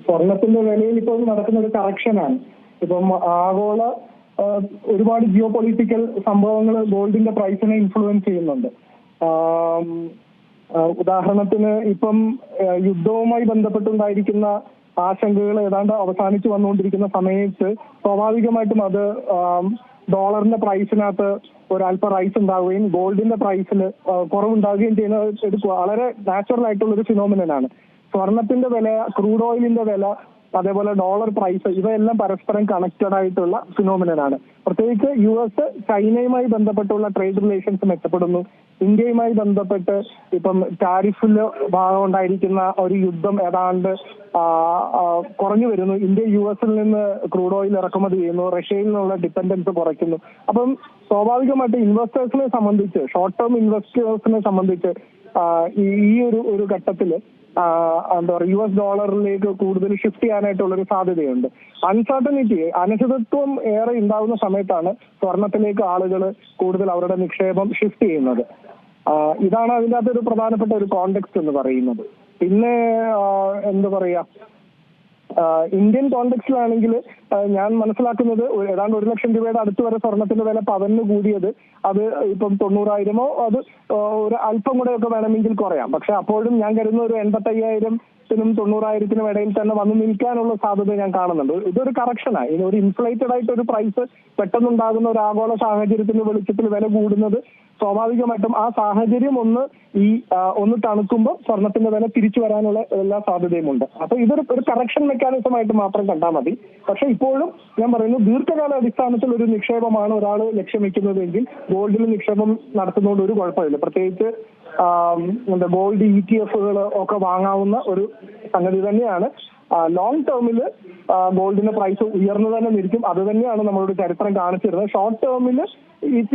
സ്വർണത്തിന്റെ വിലയിൽ ഇപ്പോൾ നടക്കുന്ന ഒരു കറക്ഷനാണ്. ഇപ്പം ആഗോള ഒരുപാട് ജിയോ പൊളിറ്റിക്കൽ സംഭവങ്ങൾ ഗോൾഡിന്റെ പ്രൈസിനെ ഇൻഫ്ലുവൻസ് ചെയ്യുന്നുണ്ട്. ഉദാഹരണത്തിന് ഇപ്പം യുദ്ധവുമായി ബന്ധപ്പെട്ടുണ്ടായിരിക്കുന്ന ആശങ്കകൾ ഏതാണ്ട് അവസാനിച്ചു വന്നുകൊണ്ടിരിക്കുന്ന സമയത്ത് സ്വാഭാവികമായിട്ടും അത് ഡോളറിന്റെ പ്രൈസിനകത്ത് ഒരല്പ റൈസ് ഉണ്ടാവുകയും ഗോൾഡിന്റെ പ്രൈസിൽ കുറവുണ്ടാവുകയും ചെയ്യുന്നത് വളരെ നാച്ചുറൽ ആയിട്ടുള്ള ഒരു ഫിനോമിനനാണ്. സ്വർണത്തിന്റെ വില, ക്രൂഡ് ഓയിലിന്റെ വില, അതേപോലെ ഡോളർ പ്രൈസ്, ഇവയെല്ലാം പരസ്പരം കണക്റ്റഡ് ആയിട്ടുള്ള ഫിനോമിനനാണ്. പ്രത്യേകിച്ച് US ചൈനയുമായി ബന്ധപ്പെട്ടുള്ള ട്രേഡ് റിലേഷൻസ് മെച്ചപ്പെടുന്നു. ഇന്ത്യയുമായി ബന്ധപ്പെട്ട് ഇപ്പം ടാരിഫില് ഭാഗം ഉണ്ടായിരിക്കുന്ന ഒരു യുദ്ധം ഏതാണ്ട് കുറഞ്ഞു വരുന്നു. ഇന്ത്യ US നിന്ന് ക്രൂഡ് ഓയിൽ ഇറക്കുമതി ചെയ്യുന്നു. റഷ്യയിൽ നിന്നുള്ള ഡിപ്പെൻഡൻസ് കുറയ്ക്കുന്നു. അപ്പം സ്വാഭാവികമായിട്ട് ഇൻവെസ്റ്റേഴ്സിനെ സംബന്ധിച്ച്, ഷോർട്ട് ടേം ഇൻവെസ്റ്റേഴ്സിനെ സംബന്ധിച്ച് ഈ ഒരു ഘട്ടത്തില് എന്താ പറയുക, US ഡോളറിലേക്ക് കൂടുതൽ ഷിഫ്റ്റ് ചെയ്യാനായിട്ടുള്ളൊരു സാധ്യതയുണ്ട്. അൺസർട്ടനിറ്റി, അനിശ്ചിതത്വം ഏറെ ഉണ്ടാകുന്ന സമയത്താണ് സ്വർണത്തിലേക്ക് ആളുകൾ കൂടുതൽ അവരുടെ നിക്ഷേപം ഷിഫ്റ്റ് ചെയ്യുന്നത്. ഇതാണ് അതിൻ്റെ അകത്തൊരു പ്രധാനപ്പെട്ട ഒരു കോണ്ടെക്സ്റ്റ് എന്ന് പറയുന്നത്. പിന്നെ എന്താ പറയാ, ഇന്ത്യൻ കോണ്ടെക്സ്റ്റിലാണെങ്കിൽ ഞാൻ മനസ്സിലാക്കുന്നത് ഏതാണ്ട് 1 ലക്ഷം രൂപയുടെ അടുത്ത് വരെ സ്വർണത്തിന്റെ വില പവന് കൂടിയത് അത് ഇപ്പം 90,000 അത് ഒരു അല്പം കൂടെ ഒക്കെ വേണമെങ്കിൽ കുറയാം. പക്ഷെ അപ്പോഴും ഞാൻ കരുതുന്ന ഒരു 85,000-നും 90,000-നും ഇടയിൽ തന്നെ വന്ന് നിൽക്കാനുള്ള സാധ്യത ഞാൻ കാണുന്നുണ്ട്. ഇതൊരു കറക്ഷനാണ്. ഇനി ഒരു ഇൻഫ്ലേറ്റഡ് ആയിട്ട് ഒരു പ്രൈസ് പെട്ടെന്നുണ്ടാകുന്ന ഒരു ആഗോള സാഹചര്യത്തിന്റെ വെളിച്ചത്തിൽ വില കൂടുന്നത് സ്വാഭാവികമായിട്ടും ആ സാഹചര്യം ഒന്ന് തണുക്കുമ്പോൾ സ്വർണത്തിന്റെ വില തിരിച്ചു വരാനുള്ള എല്ലാ സാധ്യതയുമുണ്ട്. അപ്പൊ ഇതൊരു കറക്ഷൻ മെക്കാനിസം ആയിട്ട് മാത്രം കണ്ടാൽ മതി. പക്ഷെ ഇപ്പോഴും ഞാൻ പറയുന്നു, ദീർഘകാല അടിസ്ഥാനത്തിൽ ഒരു നിക്ഷേപമാണ് ഒരാൾ ലക്ഷ്യം വെക്കുന്നതെങ്കിൽ ഗോൾഡിൽ നിക്ഷേപം നടത്തുന്നതുകൊണ്ട് ഒരു കുഴപ്പമില്ല. പ്രത്യേകിച്ച് ഗോൾഡ് ETF-കൾ ഒക്കെ വാങ്ങാവുന്ന ഒരു സംഗതി തന്നെയാണ്. ലോങ് ടേമിൽ ഗോൾഡിന്റെ പ്രൈസ് ഉയർന്നു തന്നെ നിൽക്കും. അത് തന്നെയാണ് നമ്മളോട് ചരിത്രം കാണിച്ചിരുന്നത്. ഷോർട്ട് ടേമിൽ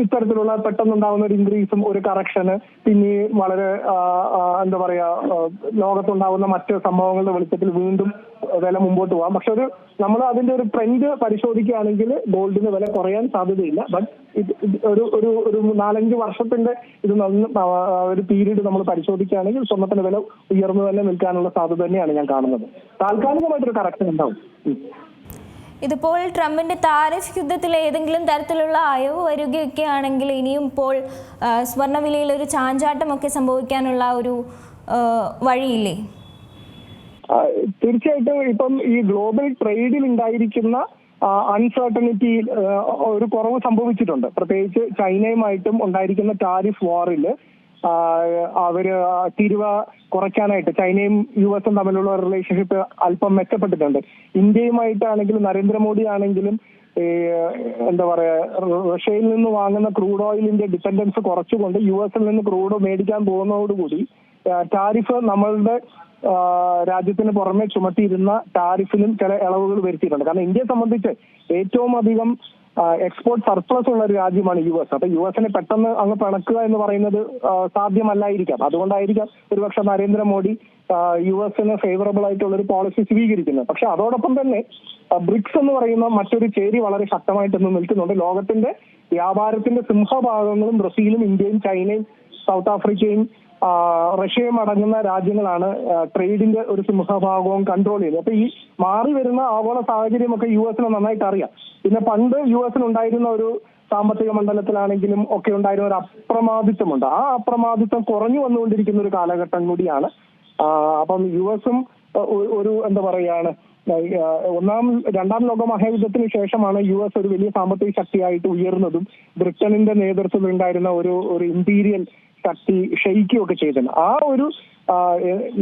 ഇത്തരത്തിലുള്ള പെട്ടെന്നുണ്ടാകുന്ന ഒരു ഇൻക്രീസും ഒരു കറക്ഷന് പിന്നെ വളരെ എന്താ പറയാ, ലോകത്തുണ്ടാകുന്ന മറ്റ് സംഭവങ്ങളുടെ വെളിച്ചത്തിൽ വീണ്ടും വില മുമ്പോട്ട് പോകാം. പക്ഷെ നമ്മൾ അതിന്റെ ഒരു ട്രെൻഡ് പരിശോധിക്കുകയാണെങ്കിൽ ഗോൾഡിന് വില കുറയാൻ സാധ്യതയില്ല. ബട്ട് ഒരു 4-5 വർഷത്തിന്റെ ഒരു പീരീഡ് നമ്മൾ പരിശോധിക്കുകയാണെങ്കിൽ സ്വർണ്ണത്തിന്റെ വില ഉയർന്നു തന്നെ നിൽക്കാനുള്ള സാധ്യത തന്നെയാണ് ഞാൻ കാണുന്നത്. താൽക്കാലികമായിട്ടൊരു കറക്ഷൻ ഉണ്ടാവും. ഇതിപ്പോൾ ട്രംപിന്റെ താരിഫ് യുദ്ധത്തിൽ ഏതെങ്കിലും തരത്തിലുള്ള അയവ് വരികയൊക്കെ ആണെങ്കിൽ ഇനിയും ഇപ്പോൾ സ്വർണ്ണവിലയിൽ ഒരു ചാഞ്ചാട്ടമൊക്കെ സംഭവിക്കാനുള്ള ഒരു വഴിയില്ലേ? തീർച്ചയായിട്ടും ഇപ്പം ഈ ഗ്ലോബൽ ട്രേഡിൽ ഉണ്ടായിരിക്കുന്ന അൺസർട്ടനിറ്റി ഒരു കുറവ് സംഭവിച്ചിട്ടുണ്ട്. പ്രത്യേകിച്ച് ചൈനയുമായിട്ടും ഉണ്ടായിരിക്കുന്ന ടാരിഫ് വാറിൽ അവര് തീരുവ കുറയ്ക്കാനായിട്ട് ചൈനയും US തമ്മിലുള്ള റിലേഷൻഷിപ്പ് അല്പം മെച്ചപ്പെട്ടിട്ടുണ്ട്. ഇന്ത്യയുമായിട്ടാണെങ്കിലും നരേന്ദ്രമോദി ആണെങ്കിലും എന്താ പറയാ, റഷ്യയിൽ നിന്ന് വാങ്ങുന്ന ക്രൂഡ് ഓയിലിന്റെ ഡിപ്പെൻഡൻസ് കുറച്ചുകൊണ്ട് US നിന്ന് ക്രൂഡ് മേടിക്കാൻ പോകുന്നതോടുകൂടി ടാരിഫ് നമ്മളുടെ രാജ്യത്തിന് പുറമെ ചുമത്തിയിരുന്ന ടാരിഫിലും ചില ഇളവുകൾ വരുത്തിയിട്ടുണ്ട്. കാരണം ഇന്ത്യയെ സംബന്ധിച്ച് ഏറ്റവും അധികം എക്സ്പോർട്ട് സർപ്ലസ് ഉള്ള ഒരു രാജ്യമാണ് US. അപ്പൊ US-നെ പെട്ടെന്ന് അങ്ങ് പിണക്കുക എന്ന് പറയുന്നത് സാധ്യമല്ലായിരിക്കാം. അതുകൊണ്ടായിരിക്കാം ഒരുപക്ഷെ നരേന്ദ്രമോദി US-ന് ഫേവറബിൾ ആയിട്ടുള്ള ഒരു പോളിസി സ്വീകരിക്കുന്നത്. പക്ഷെ അതോടൊപ്പം തന്നെ ബ്രിക്സ് എന്ന് പറയുന്ന മറ്റൊരു ചേരി വളരെ ശക്തമായിട്ടൊന്ന് നിൽക്കുന്നുണ്ട്. ലോകത്തിന്റെ വ്യാപാരത്തിന്റെ സിംഹഭാഗങ്ങളും ബ്രസീലും ഇന്ത്യയും ചൈനയും സൗത്ത് ആഫ്രിക്കയും റഷ്യയും അടങ്ങുന്ന രാജ്യങ്ങളാണ് ട്രേഡിന്റെ ഒരു സിംഹഭാഗവും കൺട്രോൾ ചെയ്യുന്നത്. അപ്പൊ ഈ മാറി വരുന്ന ആഗോള സാഹചര്യമൊക്കെ US-ന് നന്നായിട്ട് അറിയാം. പിന്നെ പണ്ട് US-ന് ഉണ്ടായിരുന്ന ഒരു സാമ്പത്തിക മണ്ഡലത്തിലാണെങ്കിലും ഒക്കെ ഉണ്ടായിരുന്ന ഒരു അപ്രമാദിത്വമുണ്ട്. ആ അപ്രമാദിത്വം കുറഞ്ഞു വന്നുകൊണ്ടിരിക്കുന്ന ഒരു കാലഘട്ടം കൂടിയാണ്. അപ്പം US-ഉം ഒരു എന്താ പറയാണ്, രണ്ടാം ലോക മഹായുദ്ധത്തിന് ശേഷമാണ് US ഒരു വലിയ സാമ്പത്തിക ശക്തിയായിട്ട് ഉയർന്നതും ബ്രിട്ടനിന്റെ നേതൃത്വത്തിൽ ഉണ്ടായിരുന്ന ഒരു ഇമ്പീരിയൽ ശക്തി ക്ഷയിക്കുകയൊക്കെ ചെയ്തത്.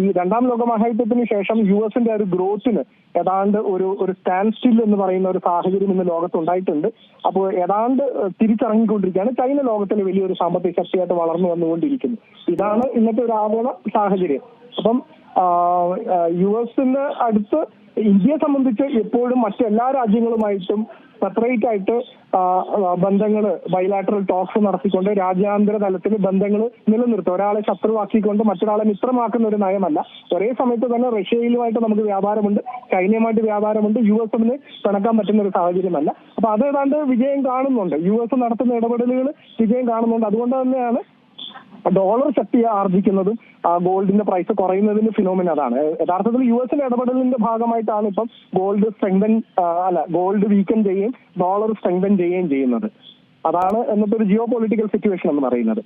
ഈ രണ്ടാം ലോക മഹായുദ്ധത്തിന് ശേഷം US-ന്റെ ഒരു ഗ്രോത്തിന് ഏതാണ്ട് ഒരു സ്റ്റാൻഡ് സ്റ്റിൽ എന്ന് പറയുന്ന ഒരു സാഹചര്യം ഇന്ന് ലോകത്തുണ്ടായിട്ടുണ്ട്. അപ്പോൾ ഏതാണ്ട് തിരിച്ചിറങ്ങിക്കൊണ്ടിരിക്കുകയാണ്. ചൈന ലോകത്തിലെ വലിയൊരു സാമ്പത്തിക ശക്തിയായിട്ട് വളർന്നു വന്നുകൊണ്ടിരിക്കുന്നു. ഇതാണ് ഇന്നത്തെ ഒരു ആഗോള സാഹചര്യം. അപ്പം US-ന്റെ അടുത്ത് ഇന്ത്യയെ സംബന്ധിച്ച് എപ്പോഴും മറ്റെല്ലാ രാജ്യങ്ങളുമായിട്ടും സെപ്പറേറ്റ് ആയിട്ട് ബന്ധങ്ങൾ, ബൈലാറ്ററൽ ടോക്സ് നടത്തിക്കൊണ്ട് രാജ്യാന്തര തലത്തിൽ ബന്ധങ്ങൾ നിലനിർത്തും. ഒരാളെ ശത്രുവാക്കിക്കൊണ്ട് മറ്റൊരാളെ മിത്രമാക്കുന്ന ഒരു നയമല്ല. ഒരേ സമയത്ത് തന്നെ റഷ്യയിലുമായിട്ട് നമുക്ക് വ്യാപാരമുണ്ട്, ചൈനയുമായിട്ട് വ്യാപാരമുണ്ട്, US-ന് പിണക്കാൻ പറ്റുന്ന ഒരു സാഹചര്യമല്ല. അപ്പൊ അതേതാണ്ട് വിജയം കാണുന്നുണ്ട്. US നടത്തുന്ന ഇടപെടലുകൾ വിജയം കാണുന്നുണ്ട്. അതുകൊണ്ട് തന്നെയാണ് ഡോളർ ശക്തി ആർജിക്കുന്നതും ഗോൾഡിന്റെ പ്രൈസ് കുറയുന്നതിന്റെ ഫിനോമിന അതാണ്. യഥാർത്ഥത്തിൽ US ഇടപെടലിന്റെ ഭാഗമായിട്ടാണ് ഇപ്പം ഗോൾഡ് വീക്കൻ ചെയ്യുകയും ഡോളർ സ്ട്രെങ്തൻ ചെയ്യുകയും ചെയ്യുന്നത്. അതാണ് ഇന്നത്തെ ഒരു ജിയോ പൊളിറ്റിക്കൽ സിറ്റുവേഷൻ എന്ന് പറയുന്നത്.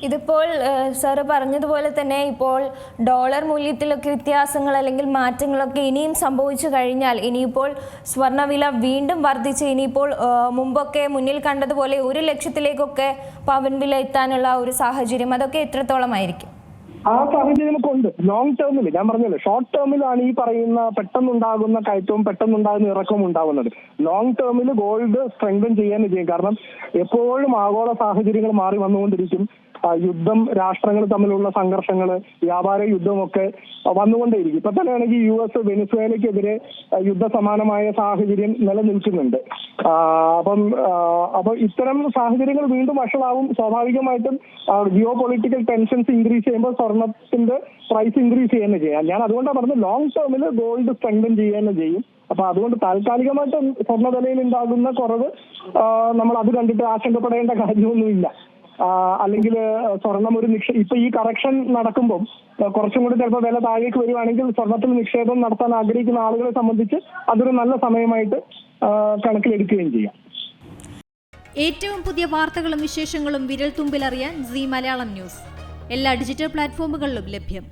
ഇതിപ്പോൾ സാറ് പറഞ്ഞതുപോലെ തന്നെ ഇപ്പോൾ ഡോളർ മൂല്യത്തിലൊക്കെ വ്യത്യാസങ്ങൾ അല്ലെങ്കിൽ മാറ്റങ്ങളൊക്കെ ഇനിയും സംഭവിച്ചു കഴിഞ്ഞാൽ ഇനിയിപ്പോൾ സ്വർണ്ണവില വീണ്ടും വർദ്ധിച്ച് ഇനിയിപ്പോൾ മുമ്പൊക്കെ മുന്നിൽ കണ്ടതുപോലെ 1 ലക്ഷത്തിലേക്കൊക്കെ പവൻ വില എത്താനുള്ള ഒരു സാഹചര്യം അതൊക്കെ എത്രത്തോളമായിരിക്കും? ആ സാഹചര്യം കൊണ്ട് ലോങ് ടേമിൽ ഞാൻ പറഞ്ഞല്ലോ, ഷോർട്ട് ടേമിലാണ് ഈ പറയുന്ന പെട്ടെന്നുണ്ടാകുന്ന കയറ്റവും പെട്ടെന്നുണ്ടാകുന്ന ഇറക്കവും ഉണ്ടാകുന്നത്. ലോങ് ടേമിൽ ഗോൾഡ് സ്ട്രെങ്തൻ ചെയ്യാൻ ചെയ്യും. കാരണം എപ്പോഴും ആഗോള സാഹചര്യങ്ങൾ മാറി വന്നുകൊണ്ടിരിക്കും. യുദ്ധം, രാഷ്ട്രങ്ങൾ തമ്മിലുള്ള സംഘർഷങ്ങൾ, വ്യാപാര യുദ്ധമൊക്കെ വന്നുകൊണ്ടേയിരിക്കും. ഇപ്പൊ തന്നെയാണെങ്കിൽ US വെനിസ്വേലയ്ക്കെതിരെ യുദ്ധസമാനമായ സാഹചര്യം നിലനിൽക്കുന്നുണ്ട്. അപ്പൊ ഇത്തരം സാഹചര്യങ്ങൾ വീണ്ടും വഷളാവും. സ്വാഭാവികമായിട്ടും ജിയോ പൊളിറ്റിക്കൽ ടെൻഷൻസ് ഇൻക്രീസ് ചെയ്യുമ്പോൾ സ്വർണത്തിന്റെ പ്രൈസ് ഇൻക്രീസ് ചെയ്യുകയാണ് ചെയ്യാം. ഞാൻ അതുകൊണ്ടാണ് പറഞ്ഞത് ലോങ് ടേമിൽ ഗോൾഡ് സ്ട്രെങ്തൻ ചെയ്യുകയാണ് ചെയ്യും. അപ്പൊ അതുകൊണ്ട് താൽക്കാലികമായിട്ട് സ്വർണ്ണവിലയിൽ ഉണ്ടാകുന്ന കുറവ് നമ്മൾ അത് കണ്ടിട്ട് ആശങ്കപ്പെടേണ്ട കാര്യമൊന്നുമില്ല. അല്ലെങ്കിൽ സ്വർണം ഒരു ഇപ്പൊ ഈ കറക്ഷൻ നടക്കുമ്പോൾ കുറച്ചും കൂടി ചിലപ്പോൾ വില താഴേക്ക് വരുവാണെങ്കിൽ സ്വർണത്തിൽ നിക്ഷേപം നടത്താൻ ആഗ്രഹിക്കുന്ന ആളുകളെ സംബന്ധിച്ച് അതൊരു നല്ല സമയമായിട്ട് കണക്കിലെടുക്കുകയും ചെയ്യാം. ഏറ്റവും പുതിയ വാർത്തകളും വിശേഷങ്ങളും വിരൽ തുമ്പിലറിയാൻ സീ മലയാളം ന്യൂസ് എല്ലാ ഡിജിറ്റൽ പ്ലാറ്റ്ഫോമുകളിലും ലഭ്യം.